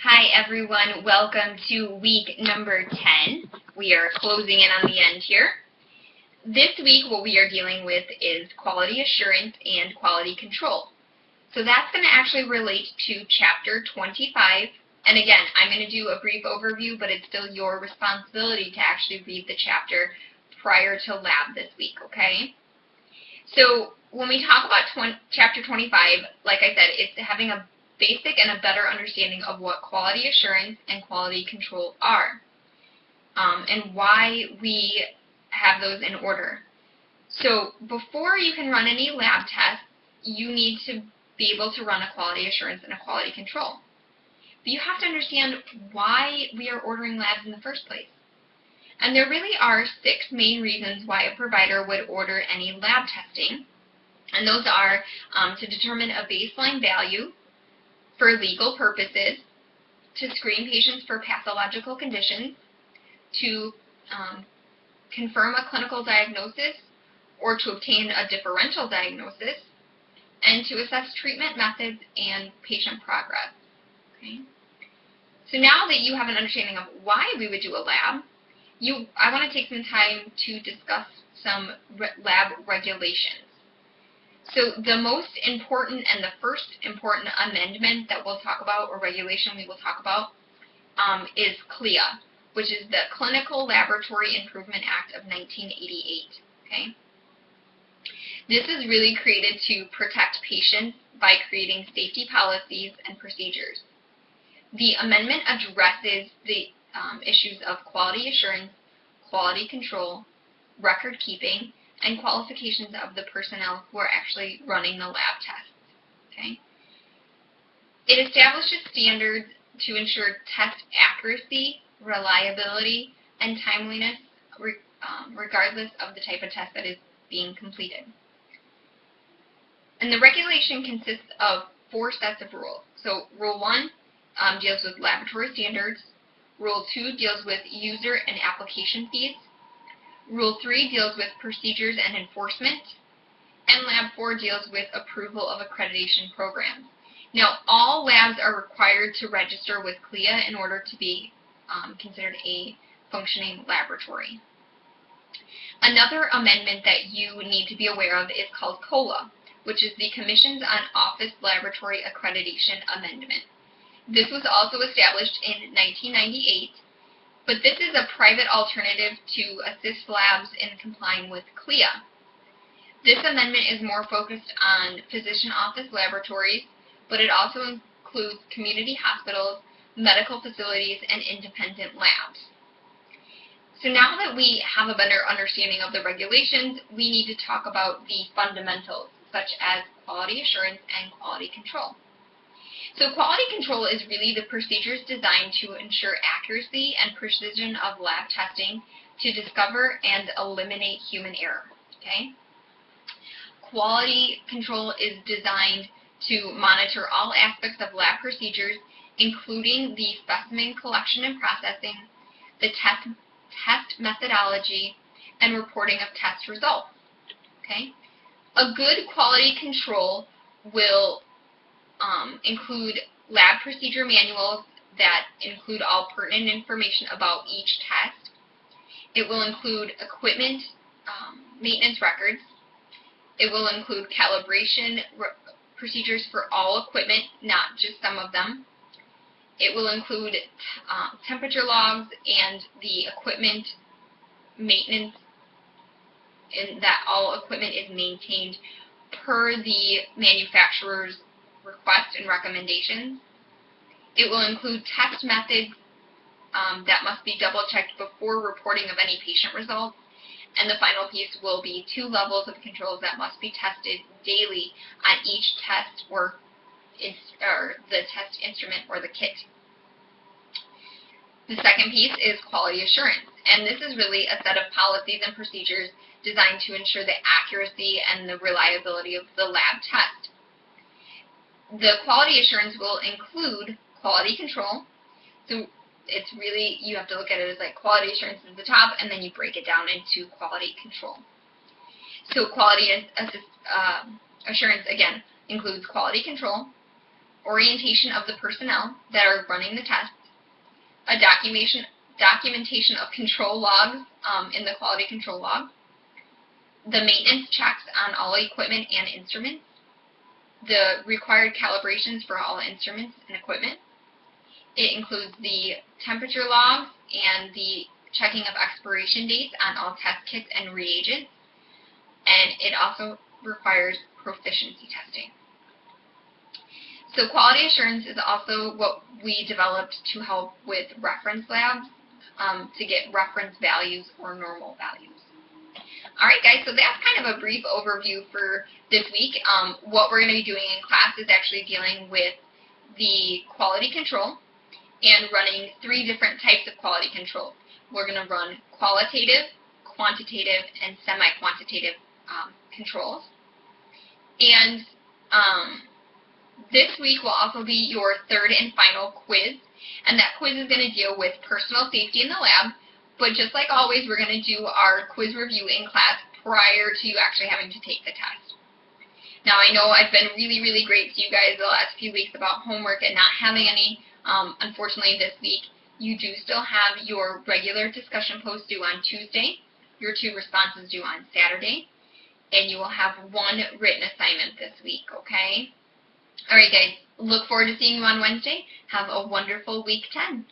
Hi everyone, welcome to week number 10. We are closing in on the end here. This week what we are dealing with is quality assurance and quality control. So that's going to actually relate to chapter 25. And again, I'm going to do a brief overview, but it's still your responsibility to actually read the chapter prior to lab this week, okay? So when we talk about chapter 25, like I said, it's having a basic and a better understanding of what quality assurance and quality control are, and why we have those in order. So before you can run any lab tests, you need to be able to run a quality assurance and a quality control. But you have to understand why we are ordering labs in the first place. And there really are 6 main reasons why a provider would order any lab testing. And those are to determine a baseline value, for legal purposes, to screen patients for pathological conditions, to confirm a clinical diagnosis or to obtain a differential diagnosis, and to assess treatment methods and patient progress. Okay? So now that you have an understanding of why we would do a lab, I want to take some time to discuss some lab regulations. So the most important and the first important amendment that we'll talk about, or regulation we will talk about, is CLIA, which is the Clinical Laboratory Improvement Act of 1988. Okay? This is really created to protect patients by creating safety policies and procedures. The amendment addresses the issues of quality assurance, quality control, record keeping, and qualifications of the personnel who are actually running the lab tests. Okay? It establishes standards to ensure test accuracy, reliability, and timeliness regardless of the type of test that is being completed. And the regulation consists of 4 sets of rules. So Rule 1 deals with laboratory standards. Rule 2 deals with user and application fees. Rule 3 deals with procedures and enforcement, and Lab 4 deals with approval of accreditation programs. Now, all labs are required to register with CLIA in order to be considered a functioning laboratory. Another amendment that you need to be aware of is called COLA, which is the Commissions on Office Laboratory Accreditation Amendment. This was also established in 1998. But this is a private alternative to assist labs in complying with CLIA. This amendment is more focused on physician office laboratories, but it also includes community hospitals, medical facilities, and independent labs. So now that we have a better understanding of the regulations, we need to talk about the fundamentals, such as quality assurance and quality control. So quality control is really the procedures designed to ensure accuracy and precision of lab testing to discover and eliminate human error. Okay? Quality control is designed to monitor all aspects of lab procedures, including the specimen collection and processing, the test methodology, and reporting of test results. Okay? A good quality control will include lab procedure manuals that include all pertinent information about each test. It will include equipment maintenance records. It will include calibration procedures for all equipment, not just some of them. It will include temperature logs and the equipment maintenance, and that all equipment is maintained per the manufacturer's request and recommendations. It will include test methods that must be double-checked before reporting of any patient results. And the final piece will be 2 levels of controls that must be tested daily on each test or the test instrument or the kit. The second piece is quality assurance. And this is really a set of policies and procedures designed to ensure the accuracy and the reliability of the lab test. The quality assurance will include quality control. So it's really, you have to look at it as like quality assurance is the top, and then you break it down into quality control. So quality assurance, again, includes quality control, orientation of the personnel that are running the tests, a documentation of control logs in the quality control log, the maintenance checks on all equipment and instruments, the required calibrations for all instruments and equipment. It includes the temperature logs and the checking of expiration dates on all test kits and reagents, and it also requires proficiency testing. So quality assurance is also what we developed to help with reference labs to get reference values or normal values. Alright guys, so that's kind of a brief overview for this week. What we're going to be doing in class is actually dealing with the quality control and running 3 different types of quality control. We're going to run qualitative, quantitative, and semi-quantitative controls. And this week will also be your 3rd and final quiz, and that quiz is going to deal with personal safety in the lab, but just like always, we're going to do our quiz review in class prior to actually having to take the test. Now, I know I've been really, really great to you guys the last few weeks about homework and not having any. Unfortunately, this week, you do still have your regular discussion post due on Tuesday, your 2 responses due on Saturday, and you will have 1 written assignment this week, okay? Alright guys, look forward to seeing you on Wednesday. Have a wonderful week 10.